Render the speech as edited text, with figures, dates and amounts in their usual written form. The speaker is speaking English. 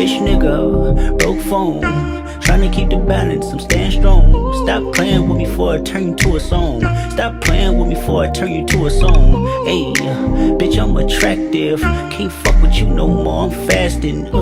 Rich nigga, broke phone, trying to keep the balance, I'm staying strong. Stop playing with me before I turn you to a song. Stop playing with me before I turn you to a song. Ayy, bitch, I'm attractive, can't fuck with you no more, I'm fasting.